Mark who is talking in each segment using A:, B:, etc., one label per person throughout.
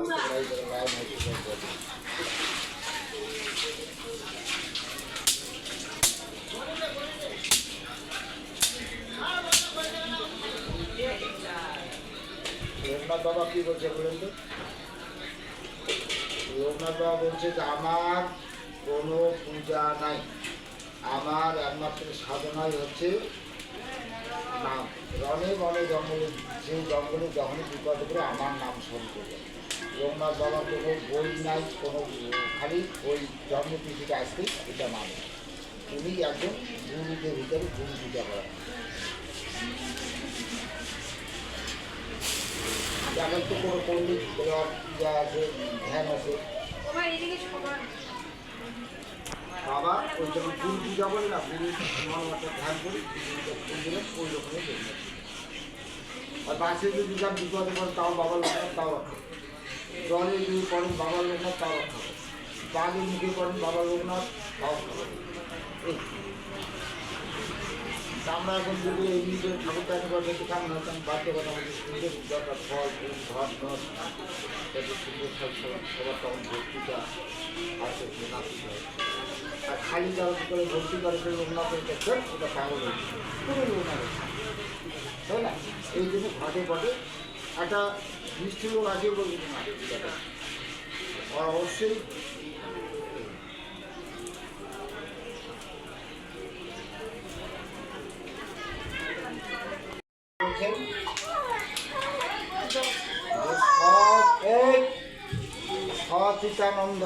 A: লোকনাথ বাবা কি বলছে বলেন তো? লোকনাথ বাবা বলছে যে আমার কোনো পূজা নাই, আমার একমাত্র সাধনাই হচ্ছে নাম। রণে বনে জঙ্গলে, সেই জঙ্গলে যখনই বিপদে করে আমার নাম স্মরণ করবে। লোকনাথ বাবার কোনো বই নাই, কোনো খালি ওই জন্মতিথিটা আসতেই এটা মানে উনি একজন গুরুদের ভিতরে গুরু পূজা করেন। এখন তো কোনো পণ্ডিত পূজা আছে, ধ্যান আছে, বাবা ওই যখন গুরু পূজা বলে না, গুরু মনমাত্রা ধ্যান করি দিলেন ওই রকমের দেখবেন। আর বাসে যদি যান বিপদে করেন তাও বাবার লোকনাথ, তাও রক্ষা করে। জলে যদি করেন বাবার লোকনাথ, তাও রক্ষা করে। বাঘের মুখে করেন বাবার লোকনাথ, তাও রক্ষা করে। আমরা এখন যদি এই নিজের ঠাকুর টাইম করতে কেমন হতাম, বাড়তে কথা আমাদের সুন্দর দরকার, ফল ফুল ঘর ঘর যাতে সুন্দর সবার তখন ভর্তিটা আছে নাতি হয়। আর খালি যারা করে ভর্তি করে লোকনাথ করছেন ওটা পাগল হয়েছে, কোনো লোকনাথ তাই না? এই জন্য ঘাটে ঘটে একটা মিষ্টি লোক আছে বলবে না, অবশ্যই সচিতানন্দ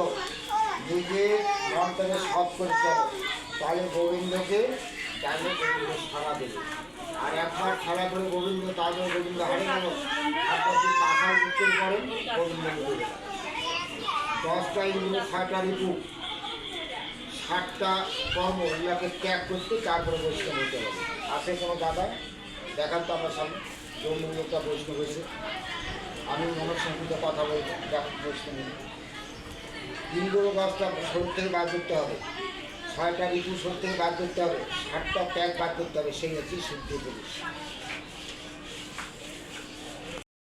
A: নিজের মন্ত্রে সৎ করতে হবে, তাহলে গোবিন্দকে তাহলে গোবিন্দ সারা দেবে। আর একবার খেলা করে গোবিন্দ, তারপরে গোবিন্দ হারিয়ে গেল, তারপর যদি পাখা উত্তর করেন গোবিন্দ দেবে। 10টা ইন্দ্রিয়, 6টা ঋতু, 7টা কর্ম, এগুলাকে ত্যাগ করতে তারপরে বৈষ্ণব হতে হবে। আছে কোনো দাদা দেখান তো আমার সামনে জন্মটা বৈষ্ণব হয়েছে? আমি মনের সঙ্গে কথা বলবো, দেখ বৈষ্ণব ইন্দ্র 10টা শরীর থেকে বাদ করতে হবে, 6টা ঋতু শরীর থেকে বাদ করতে হবে, 7টা ত্যাগ বাদ করতে হবে, সেই হচ্ছে সিদ্ধি পুরুষ।